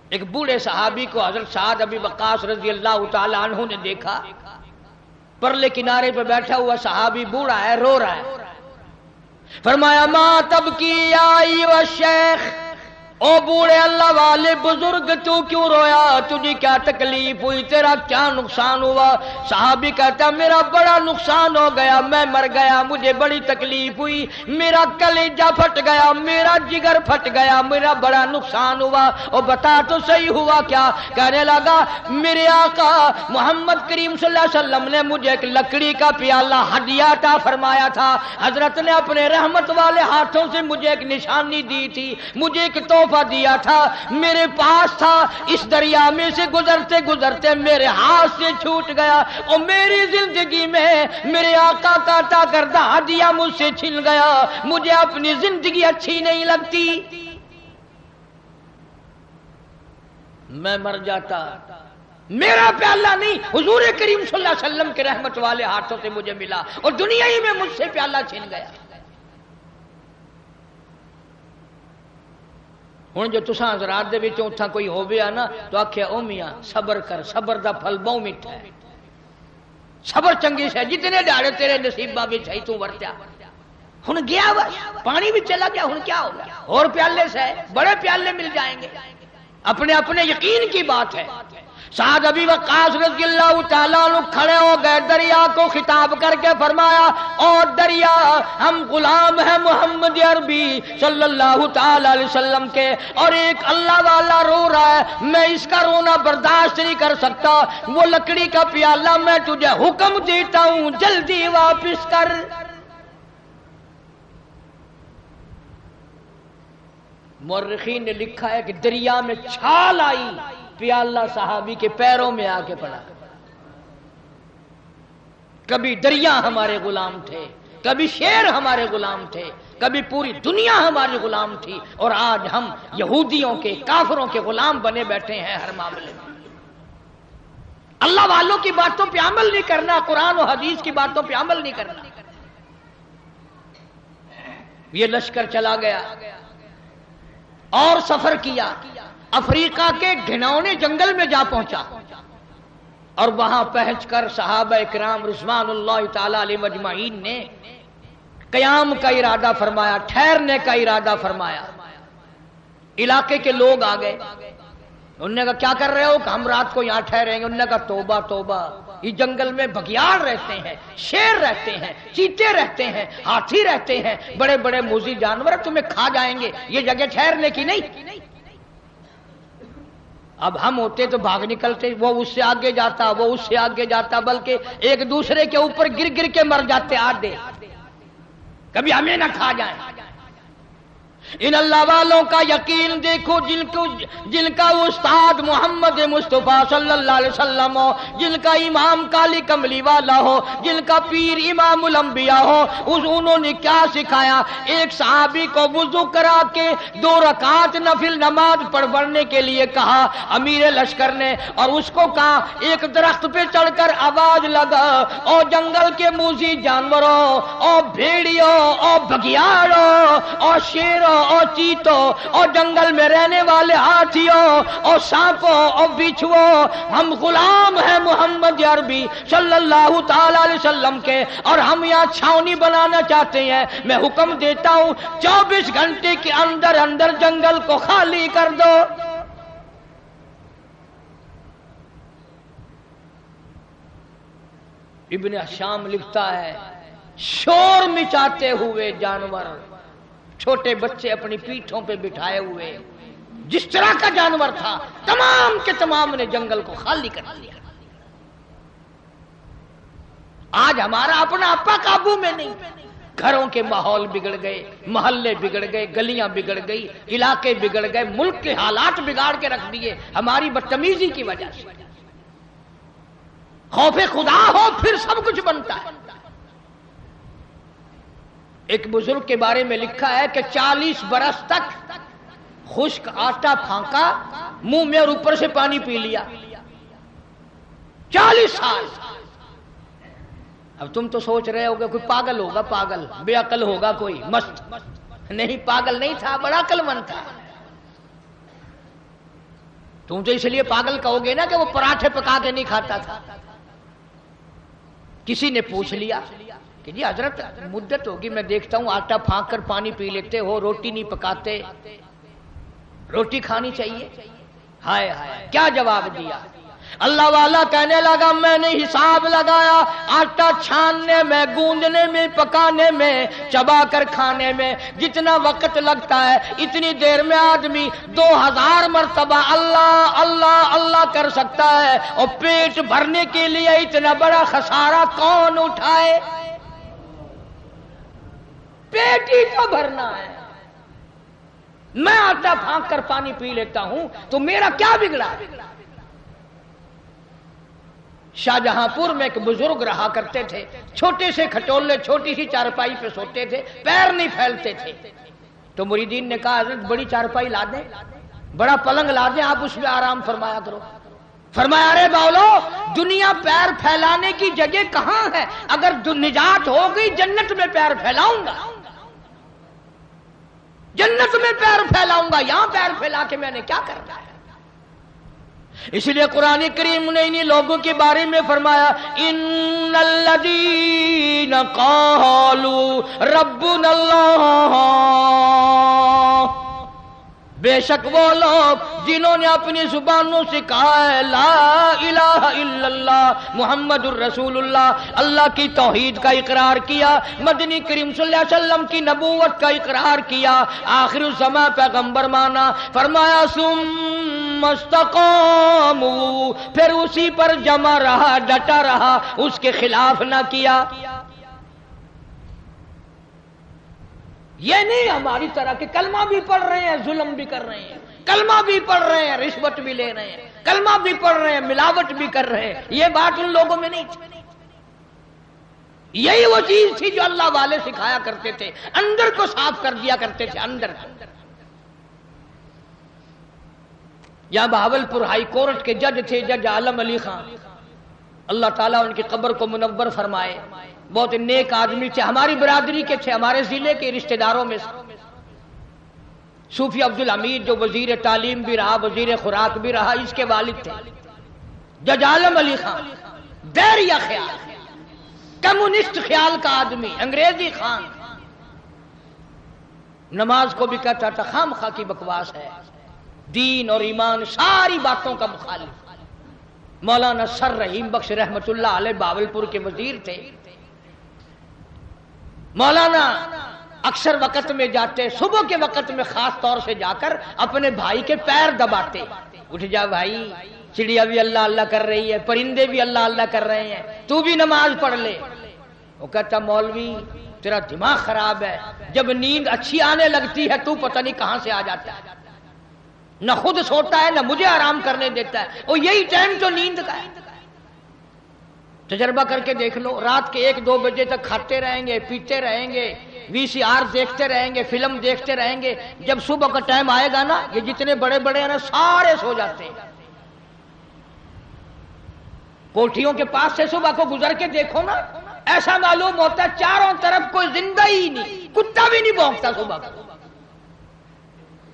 ایک بوڑھے صحابی کو حضرت سعد ابی وقاص رضی اللہ تعالی عنہ نے دیکھا، پرلے کنارے پہ بیٹھا ہوا صحابی بوڑھا ہے، رو رہا ہے۔ فرمایا، ما تبکی یا ایھا الشیخ، او بوڑھے اللہ والے بزرگ، تو کیوں رویا؟ تجھے کیا تکلیف ہوئی؟ تیرا کیا نقصان ہوا؟ صحابی کہتا، میرا بڑا نقصان ہو گیا، میں مر گیا، مجھے بڑی تکلیف ہوئی، میرا کلیجہ پھٹ گیا، میرا جگر پھٹ گیا، میرا بڑا نقصان ہوا۔ اور بتا تو صحیح ہوا کیا؟ کہنے لگا، میرے آقا محمد کریم صلی اللہ علیہ وسلم نے مجھے ایک لکڑی کا پیالہ ہدیہ عطا فرمایا تھا، حضرت نے اپنے رحمت والے ہاتھوں سے مجھے ایک نشانی دی تھی، مجھے ایک تحفہ دیا تھا، میرے پاس تھا، اس دریا میں سے گزرتے گزرتے میرے ہاتھ سے چھوٹ گیا، اور میری زندگی میں میرے آقا کا عطا کردہ ہدیہ مجھ سے چھن گیا، مجھے اپنی زندگی اچھی نہیں لگتی، میں مر جاتا، میرا پیالہ نہیں، حضور کریم صلی اللہ علیہ وسلم کے رحمت والے ہاتھوں سے مجھے ملا، اور دنیا ہی میں مجھ سے پیالہ چھن گیا۔ ہن جو تساں حضرات دے وچوں اتھاں کوئی ہوویا نا تو آکھیا، او میاں صبر کر، صبر دا پھل بہت میٹھا ہے، صبر چنگی سے، جتنے دہاڑے تیرے نصیباں وچ ہے تو ورتیا۔ ہن گیا بس، پانی بھی چلا گیا، ہن کیا ہو گیا؟ اور پیالے سے بڑے پیالے مل جائیں گے، اپنے اپنے یقین کی بات ہے۔ سعد ابی وقاص رضی اللہ تعالیٰ عنہ کھڑے ہو گئے، دریا کو خطاب کر کے فرمایا، اور دریا، ہم غلام ہیں محمد عربی صلی اللہ تعالیٰ علیہ وسلم کے، اور ایک اللہ والا رو رہا ہے، میں اس کا رونا برداشت نہیں کر سکتا، وہ لکڑی کا پیالہ میں تجھے حکم دیتا ہوں جلدی واپس کر۔ مورخین نے لکھا ہے کہ دریا میں چھال آئی، پیالہ صحابی کے پیروں میں آ کے پڑا۔ کبھی دریا ہمارے غلام تھے، کبھی شیر ہمارے غلام تھے، کبھی پوری دنیا ہماری غلام تھی اور آج ہم یہودیوں کے کافروں کے غلام بنے بیٹھے ہیں ہر معاملے میں۔ اللہ والوں کی باتوں پہ عمل نہیں کرنا، قرآن و حدیث کی باتوں پہ عمل نہیں کرنا۔ یہ لشکر چلا گیا اور سفر کیا، افریقہ کے گھناؤنے جنگل میں جا پہنچا اور وہاں پہنچ کر صحابہ کرام رضوان اللہ تعالی علیہ مجمعین نے قیام کا ارادہ فرمایا، ٹھہرنے کا ارادہ فرمایا۔ علاقے کے لوگ آ گئے، انہوں نے کہا کیا کر رہے ہو؟ کہ ہم رات کو یہاں ٹھہریں گے۔ انہوں نے کہا توبہ توبہ، یہ جنگل میں بگیاڑ رہتے ہیں، شیر رہتے ہیں، چیتے رہتے ہیں، ہاتھی رہتے ہیں، بڑے بڑے موذی جانور تمہیں کھا جائیں گے، یہ جگہ ٹھہرنے کی نہیں۔ اب ہم ہوتے تو بھاگ نکلتے، وہ اس سے آگے جاتا، وہ اس سے آگے جاتا، بلکہ ایک دوسرے کے اوپر گر گر کے مر جاتے آدھے، کبھی ہمیں نہ کھا جائیں۔ ان اللہ والوں کا یقین دیکھو جن کا استاد محمد مصطفیٰ صلی اللہ علیہ وسلم ہو، جن کا امام کالی کملی والا ہو، جن کا پیر امام الانبیاء ہو، انہوں نے کیا سکھایا؟ ایک صحابی کو وضو کرا کے 2 رکعت نفل نماز پڑھنے کے لیے کہا امیر لشکر نے، اور اس کو کہا ایک درخت پہ چڑھ کر آواز لگا، اور جنگل کے موذی جانوروں، اور بھیڑیوں، اور بگیاڑوں، اور شیروں، اور چیتوں، اور جنگل میں رہنے والے ہاتھیوں، اور سانپوں، اور بچھووں، ہم غلام ہیں محمد عربی صلی اللہ تعالی علیہ وسلم کے، اور ہم یہاں چھاونی بنانا چاہتے ہیں۔ میں حکم دیتا ہوں 24 گھنٹے کے اندر اندر جنگل کو خالی کر دو۔ ابن شام لکھتا ہے شور مچاتے ہوئے جانور، چھوٹے بچے اپنی پیٹھوں پہ بٹھائے ہوئے، جس طرح کا جانور تھا تمام کے تمام نے جنگل کو خالی کر دیا۔ آج ہمارا اپنا اپا قابو میں نہیں، گھروں کے ماحول بگڑ گئے، محلے بگڑ گئے، گلیاں بگڑ گئی، علاقے بگڑ گئے، ملک کے حالات بگاڑ کے رکھ دیے ہماری بدتمیزی کی وجہ سے۔ خوف خدا ہو پھر سب کچھ بنتا ہے۔ ایک بزرگ کے بارے میں لکھا ہے کہ 40 برس تک خشک آٹا پھانکا منہ میں اور اوپر سے پانی پی لیا، 40 سال۔ اب تم تو سوچ رہے ہوگے کوئی پاگل ہوگا، پاگل بے عقل ہوگا کوئی مست، نہیں پاگل نہیں تھا، بڑا عقل مند تھا۔ تم تو اس لیے پاگل کہو گے نا کہ وہ پراٹھے پکا کے نہیں کھاتا تھا۔ کسی نے پوچھ لیا کہ جی حضرت مدت ہوگی میں دیکھتا ہوں آٹا پھانک کر پانی پی لیتے ہو، روٹی نہیں پکاتے، روٹی کھانی چاہیے۔ ہائے ہائے کیا جواب دیا؟ اللہ والا کہنے لگا میں نے حساب لگایا، آٹا چھاننے میں، گوندنے میں، پکانے میں، چبا کر کھانے میں جتنا وقت لگتا ہے اتنی دیر میں آدمی 2000 مرتبہ اللہ اللہ اللہ کر سکتا ہے، اور پیٹ بھرنے کے لیے اتنا بڑا خسارہ کون اٹھائے؟ پیٹ ہی تو بھرنا ہے۔ میں آٹا پھانک کر پانی پی لیتا ہوں تو میرا کیا بگڑا؟ شاہجہاں پور میں ایک بزرگ رہا کرتے تھے، چھوٹے سے کھٹولے، چھوٹی سی چارپائی پہ سوتے تھے، پیر نہیں پھیلتے تھے۔ تو مریدین نے کہا حضرت بڑی چارپائی لا دیں، بڑا پلنگ لا دیں، آپ اس میں آرام فرمایا کرو۔ فرمایا ارے باولو، دنیا پیر پھیلانے کی جگہ کہاں ہے؟ اگر نجات ہو گئی جنت میں پیر پھیلاؤں گا، جنت میں پیر پھیلاؤں گا، یہاں پیر پھیلا کے میں نے کیا کرنا ہے؟ اس لیے قرآن کریم نے انہی لوگوں کے بارے میں فرمایا ان الذین قالوا ربنا اللہ، بے شک وہ لوگ جنہوں نے اپنی زبانوں سے کہا ہے لا الہ الا اللہ محمد الرسول اللہ، اللہ کی توحید کا اقرار کیا، مدنی کریم صلی اللہ علیہ وسلم کی نبوت کا اقرار کیا، آخر الزمان پیغمبر مانا، فرمایا ثم استقاموا، پھر اسی پر جمع رہا، ڈٹا رہا، اس کے خلاف نہ کیا۔ یہ نہیں ہماری طرح کہ کلمہ بھی پڑھ رہے ہیں ظلم بھی کر رہے ہیں، کلمہ بھی پڑھ رہے ہیں رشوت بھی لے رہے ہیں، کلمہ بھی پڑھ رہے ہیں ملاوٹ بھی کر رہے ہیں، یہ بات ان لوگوں میں نہیں۔ یہی وہ چیز تھی جو اللہ والے سکھایا کرتے تھے، اندر کو صاف کر دیا کرتے تھے، اندر۔ یہاں بہاولپور ہائی کورٹ کے جج تھے جج عالم علی خان، اللہ تعالیٰ ان کی قبر کو منور فرمائے، بہت نیک آدمی تھے، ہماری برادری کے تھے، ہمارے ضلع کے رشتہ داروں میں سے۔ صوفی عبدالحمید جو وزیر تعلیم بھی رہا، وزیر خوراک بھی رہا، اس کے والد تھے جج عالم علی خان، دائرہ خیال، کمیونسٹ خیال کا آدمی، انگریزی خان، نماز کو بھی کہتا تھا خام خواہ کی بکواس ہے، دین اور ایمان ساری باتوں کا مخالف۔ مولانا سر رحیم بخش رحمت اللہ علیہ بہاولپور کے وزیر تھے۔ مولانا اکثر وقت میں جاتے، صبح کے وقت میں خاص طور سے جا کر اپنے بھائی کے پیر دباتے، اٹھ جا بھائی، چڑیا بھی اللہ اللہ کر رہی ہے، پرندے بھی اللہ اللہ کر رہے ہیں، تو بھی نماز پڑھ لے۔ وہ کہتا مولوی تیرا دماغ خراب ہے، جب نیند اچھی آنے لگتی ہے تو پتہ نہیں کہاں سے آ جاتا ہے، نہ خود سوتا ہے نہ مجھے آرام کرنے دیتا ہے، اور یہی ٹائم تو نیند کا ہے۔ تجربہ کر کے دیکھ لو، رات کے 1-2 بجے تک کھاتے رہیں گے، پیتے رہیں گے، VCR دیکھتے رہیں گے، فلم دیکھتے رہیں گے، جب صبح کا ٹائم آئے گا نا، یہ جتنے بڑے بڑے ہیں نا سارے سو جاتے ہیں۔ کوٹھیوں کے پاس سے صبح کو گزر کے دیکھو نا، ایسا معلوم ہوتا ہے چاروں طرف کوئی زندہ ہی نہیں، کتا بھی نہیں بھونکتا صبح کو،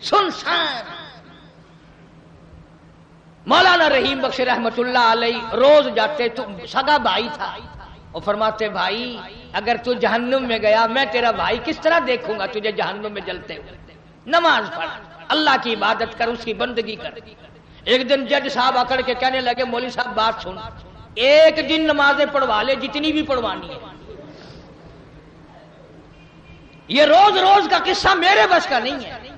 سنسان۔ مولانا رحیم بخش رحمت اللہ علیہ روز جاتے، تو سگا بھائی تھا، اور فرماتے بھائی اگر تو جہنم میں گیا میں تیرا بھائی کس طرح دیکھوں گا تجھے جہنم میں جلتے ہوئے، نماز پڑھ، اللہ کی عبادت کر، اس کی بندگی کر۔ ایک دن جج صاحب اکڑ کے کہنے لگے مولوی صاحب بات سن، ایک دن نمازیں پڑھوا لے جتنی بھی پڑھوانی ہے، یہ روز روز کا قصہ میرے بس کا نہیں ہے،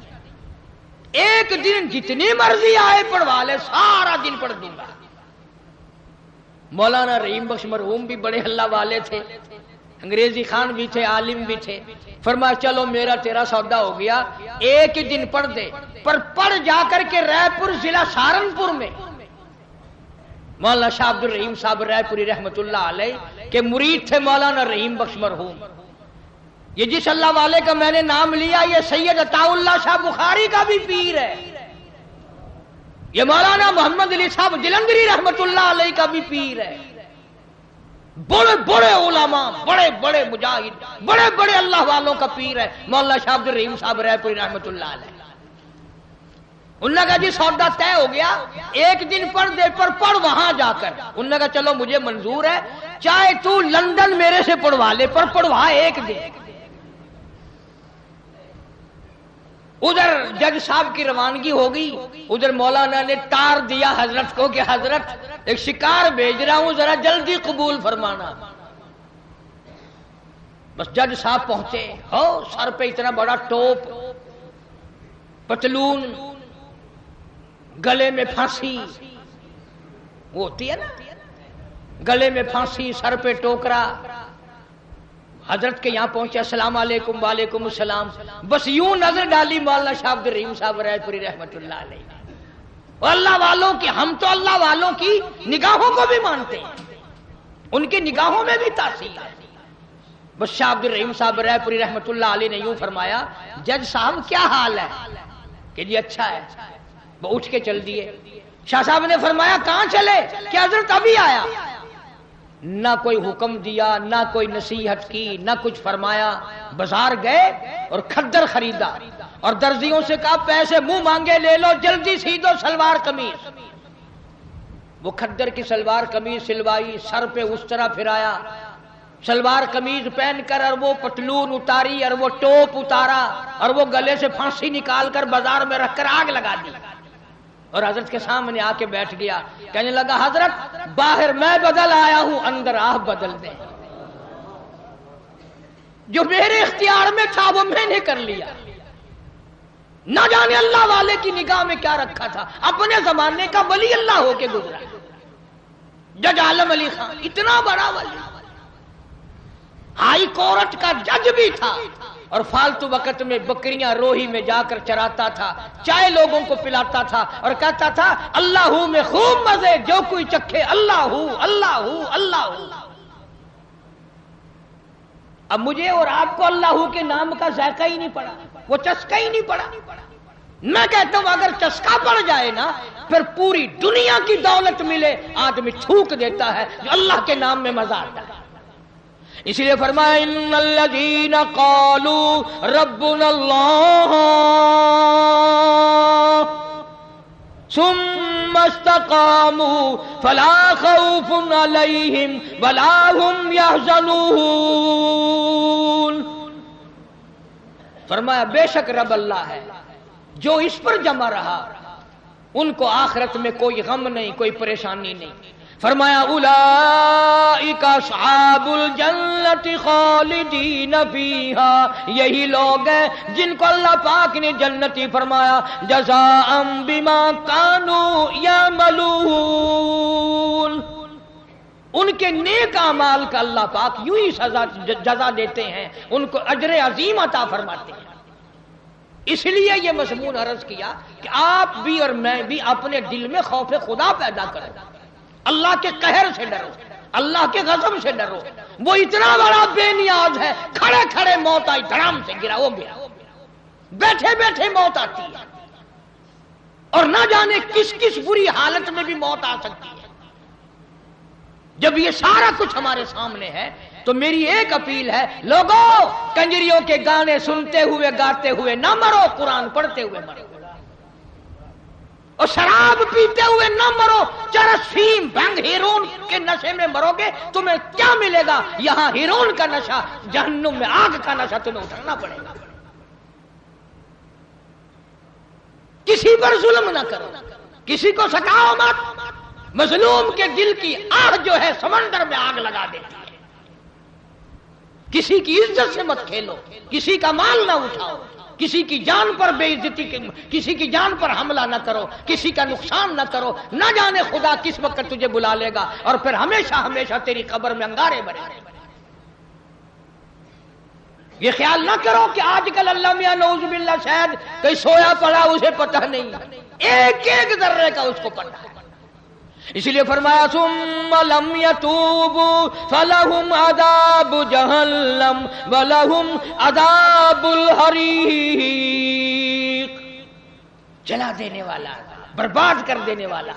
ایک دن جتنی مرضی آئے پڑھوا لے، سارا دن پڑھ دوں گا۔ مولانا رحیم بخش مرحوم بھی بڑے اللہ والے تھے، انگریزی خان بھی تھے، عالم بھی تھے، فرمایا چلو میرا تیرا سودا ہو گیا، ایک ہی دن پڑھ دے، پر پڑھ جا کر کے رائے پور ضلع سہارنپور میں۔ مولانا شاہ عبد الرحیم صاحب رائے پوری رحمت اللہ علیہ کے مرید تھے مولانا رحیم بخش مرحوم۔ یہ جس اللہ والے کا میں نے نام لیا یہ سید عطا اللہ شاہ بخاری کا بھی پیر ہے، یہ مولانا محمد علی صاحب جلندری رحمت اللہ علیہ کا بھی پیر ہے، بڑے بڑے علماء، بڑے بڑے مجاہد، بڑے بڑے اللہ والوں کا پیر ہے مولانا شاہ عبد الرحیم صاحب رائے پوری رحمت اللہ علیہ۔ انہوں نے کہا جی سودا طے ہو گیا، ایک دن پڑھ دے، پر پڑھ وہاں جا کر۔ انہوں نے کہا چلو مجھے منظور ہے، چاہے تو لندن میرے سے پڑھوا لے، پر پڑھوا ایک دن۔ ادھر جج صاحب کی روانگی ہو گئی، ادھر مولانا نے ٹار دیا حضرت کو کہ حضرت ایک شکار بھیج رہا ہوں، ذرا جلدی قبول فرمانا۔ بس جج صاحب پہنچے، ہو سر پہ اتنا بڑا ٹوپ، پتلون، گلے میں پھانسی، وہ ہوتی ہے نا، گلے میں پھانسی، سر پہ ٹوکرا، حضرت کے یہاں پہنچے، السلام علیکم، وعلیکم السلام، بس یوں نظر ڈالی مولانا شاہ عبد الرحیم صاحب رائے پوری رحمت اللہ علیہ۔ اور اللہ والوں کی، ہم تو اللہ والوں کی نگاہوں کو بھی مانتے ہیں، ان کی نگاہوں میں بھی تاثیر ہے۔ بس شاہ عبد الرحیم صاحب رائے پوری رحمت اللہ علیہ نے یوں فرمایا جج صاحب کیا حال ہے؟ کہ جی اچھا ہے۔ وہ اٹھ کے چل دیے۔ شاہ صاحب نے فرمایا کہاں چلے؟ کہ حضرت ابھی آیا۔ نہ کوئی حکم دیا، نہ کوئی نصیحت کی، نہ کچھ فرمایا، بازار گئے اور کھدر خریدا، اور درزیوں سے کہا پیسے منہ مانگے لے لو، جلدی سی دو سلوار قمیض۔ وہ کھدر کی سلوار قمیض سلوائی، سر پہ اس طرح پھرایا، سلوار قمیض پہن کر، اور وہ پتلون اتاری، اور وہ ٹوپ اتارا، اور وہ گلے سے پھانسی نکال کر بازار میں رکھ کر آگ لگا دی، اور حضرت کے سامنے آ کے بیٹھ گیا۔ کہنے لگا حضرت باہر میں بدل آیا ہوں، اندر آپ بدل دیں، جو میرے اختیار میں تھا وہ میں نے کر لیا۔ نہ جانے اللہ والے کی نگاہ میں کیا رکھا تھا، اپنے زمانے کا ولی اللہ ہو کے گزرا، جج عالم علی خان، اتنا بڑا ولی، ہائی کورٹ کا جج بھی تھا، اور فالتو وقت میں بکریاں روہی میں جا کر چراتا تھا، چائے لوگوں کو پلاتا تھا، اور کہتا تھا اللہ ہوں میں خوب مزے، جو کوئی چکھے اللہ ہوں اللہ ہوں اللہ ہوں۔ اب مجھے اور آپ کو اللہ کے نام کا ذائقہ ہی نہیں پڑا، وہ چسکا ہی نہیں پڑا۔ میں کہتا ہوں اگر چسکا پڑ جائے نا، پھر پوری دنیا کی دولت ملے آدمی تھوک دیتا ہے، جو اللہ کے نام میں مزہ آتا ہے۔ اس لیے فرمایا ان الذین قالوا ربنا اللہ ثم استقاموا فلا خوف علیہم ولا هم يحزنون۔ فرمایا بے شک رب اللہ ہے، جو اس پر جمع رہا ان کو آخرت میں کوئی غم نہیں، کوئی پریشانی نہیں۔ فرمایا اولئک اصحاب الجنت خالدین فیہا، یہی لوگ ہیں جن کو اللہ پاک نے جنتی فرمایا، جزاء بما کانوا یعملون، ان کے نیک اعمال کا اللہ پاک یوں ہی جزا دیتے ہیں، ان کو اجر عظیم عطا فرماتے ہیں۔ اس لیے یہ مضمون عرض کیا کہ آپ بھی اور میں بھی اپنے دل میں خوف خدا پیدا کریں، اللہ کے قہر سے ڈرو، اللہ کے غضب سے ڈرو۔ وہ اتنا بڑا بے نیاز ہے، کھڑے کھڑے موت آئی، دھڑام سے گرا ہو گیا، بیٹھے بیٹھے موت آتی ہے، اور نہ جانے کس کس بری حالت میں بھی موت آ سکتی ہے۔ جب یہ سارا کچھ ہمارے سامنے ہے تو میری ایک اپیل ہے، لوگوں کنجریوں کے گانے سنتے ہوئے گاتے ہوئے نہ مرو، قرآن پڑھتے ہوئے مرو، اور شراب پیتے ہوئے نہ مرو، چرس فیم بھنگ ہیرون کے نشے میں مرو گے تمہیں کیا ملے گا؟ یہاں ہیرون کا نشہ، جہنم میں آگ کا نشہ تمہیں اٹھانا پڑے گا۔ کسی پر ظلم نہ کرو، کسی کو ستاؤ مت، مظلوم کے دل کی آہ جو ہے سمندر میں آگ لگا دیتی ہے۔ کسی کی عزت سے مت کھیلو، کسی کا مال نہ اٹھاؤ، کسی کی جان پر بے عزتی، کسی کی جان پر حملہ نہ کرو، کسی کا نقصان نہ کرو، نہ جانے خدا کس وقت تجھے بلا لے گا اور پھر ہمیشہ ہمیشہ تیری قبر میں انگارے بھرے۔ یہ خیال نہ کرو کہ آج کل اللہ میاں نعوذ باللہ شاید کہیں سویا پڑا اسے پتہ نہیں، ایک ایک ذرے کا اس کو پتہ ہے۔ اس لیے فرمایا ثم لم يتوبوا فلهم عذاب جہنم ولهم عذاب الحریق، جلا دینے والا، برباد کر دینے والا۔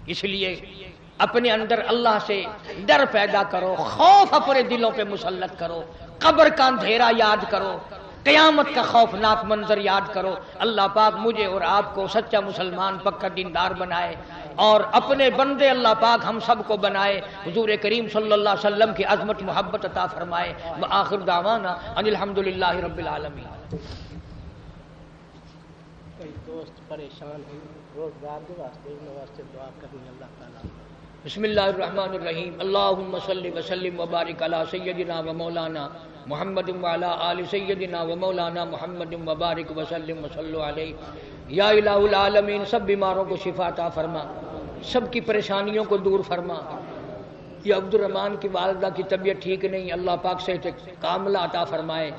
اس لیے اپنے اندر اللہ سے ڈر پیدا کرو، خوف اپنے دلوں پہ مسلط کرو، قبر کا اندھیرا یاد کرو، قیامت کا خوفناک منظر یاد کرو۔ اللہ پاک مجھے اور آپ کو سچا مسلمان، پکا دیندار بنائے، اور اپنے بندے اللہ پاک ہم سب کو بنائے، حضور کریم صلی اللہ علیہ وسلم کی عظمت محبت عطا فرمائے۔ وآخر دعوانا ان الحمدللہ رب العالمین۔ کئی دوست پریشان ہیں روزگار کے واسطے، ان واسطے دعا کرنی اللہ تعالیٰ۔ بسم اللہ الرحمن الرحیم، اللہم صلی وسلم وبارک علی سیدنا و مولانا محمد وعلی آل سیدنا و مولانا محمد وبارک وسلم وصلو علیہ۔ یا الہ العالمین، سب بیماروں کو شفا عطا فرما، سب کی پریشانیوں کو دور فرما۔ یہ عبد الرحمن کی والدہ کی طبیعت ٹھیک نہیں، اللہ پاک صحت کاملہ عطا فرمائے۔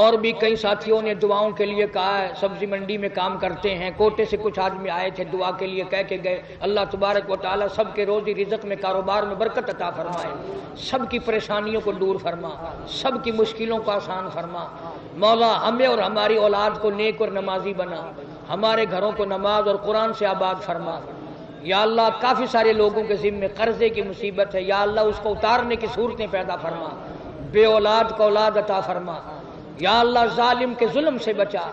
اور بھی کئی ساتھیوں نے دعاؤں کے لیے کہا ہے، سبزی منڈی میں کام کرتے ہیں، کوٹے سے کچھ آدمی آئے تھے دعا کے لیے کہہ کے گئے۔ اللہ تبارک و تعالی سب کے روزی رزق میں، کاروبار میں برکت عطا فرمائے، سب کی پریشانیوں کو دور فرما، سب کی مشکلوں کو آسان فرما۔ مولا ہمیں اور ہماری اولاد کو نیک اور نمازی بنا، ہمارے گھروں کو نماز اور قرآن سے آباد فرما۔ یا اللہ کافی سارے لوگوں کے ذمے قرضے کی مصیبت ہے، یا اللہ اس کو اتارنے کی صورتیں پیدا فرما، بے اولاد کو اولاد عطا فرما۔ یا اللہ ظالم کے ظلم سے بچا،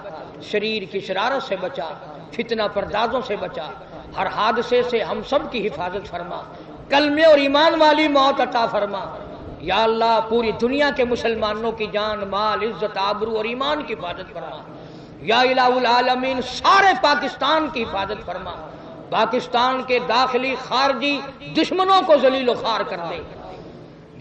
شریر کی شرارت سے بچا، فتنہ پردازوں سے بچا، ہر حادثے سے ہم سب کی حفاظت فرما، کلمے اور ایمان والی موت عطا فرما۔ یا اللہ پوری دنیا کے مسلمانوں کی جان، مال، عزت، آبرو اور ایمان کی حفاظت فرما۔ یا الہ العالمین سارے پاکستان کی حفاظت فرما، پاکستان کے داخلی خارجی دشمنوں کو ذلیل و خوار کر دے۔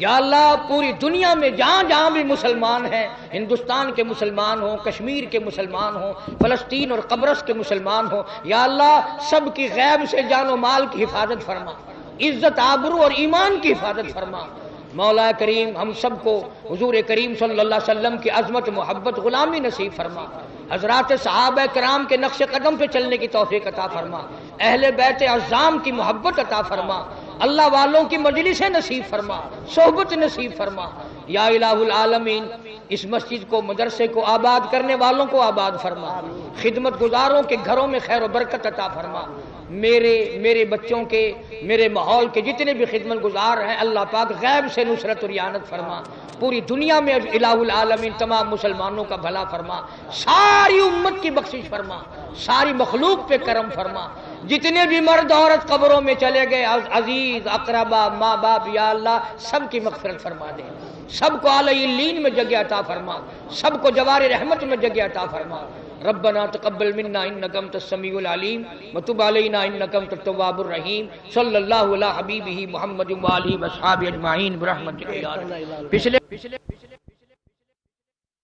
یا اللہ پوری دنیا میں جہاں جہاں بھی مسلمان ہیں، ہندوستان کے مسلمان ہوں، کشمیر کے مسلمان ہوں، فلسطین اور قبرص کے مسلمان ہوں، یا اللہ سب کی غیب سے جان و مال کی حفاظت فرما، عزت، آبرو اور ایمان کی حفاظت فرما۔ مولا کریم ہم سب کو حضور کریم صلی اللہ علیہ وسلم کی عظمت، محبت، غلامی نصیب فرما، حضرات صحابہ کرام کے نقش قدم پہ چلنے کی توفیق عطا فرما، اہل بیت اعظام کی محبت عطا فرما، اللہ والوں کی مجلس نصیب فرما، صحبت نصیب فرما۔ یا الہ العالمین اس مسجد کو مدرسے کو آباد کرنے والوں کو آباد فرما، خدمت گزاروں کے گھروں میں خیر و برکت عطا فرما، میرے بچوں کے میرے ماحول کے جتنے بھی خدمت گزار ہیں اللہ پاک غیب سے نصرت اور اعانت فرما، پوری دنیا میں الہ العالمین تمام مسلمانوں کا بھلا فرما، ساری امت کی بخشش فرما، ساری مخلوق پہ کرم فرما، جتنے بھی مرد عورت قبروں میں چلے گئے عزیز اقربا ماں باپ یا اللہ سب کی مغفرت فرما دے، سب کو اعلی علین میں جگہ عطا فرما، سب کو جوار رحمت میں جگہ عطا فرما۔ ربنا تقبل منا انك انت السميع العليم وتب علينا انك انت التواب الرحيم صلی اللہ علی حبیبہ محمد وآلہ وصحبہ اجمعین برحمتک یا رب۔ پچھلے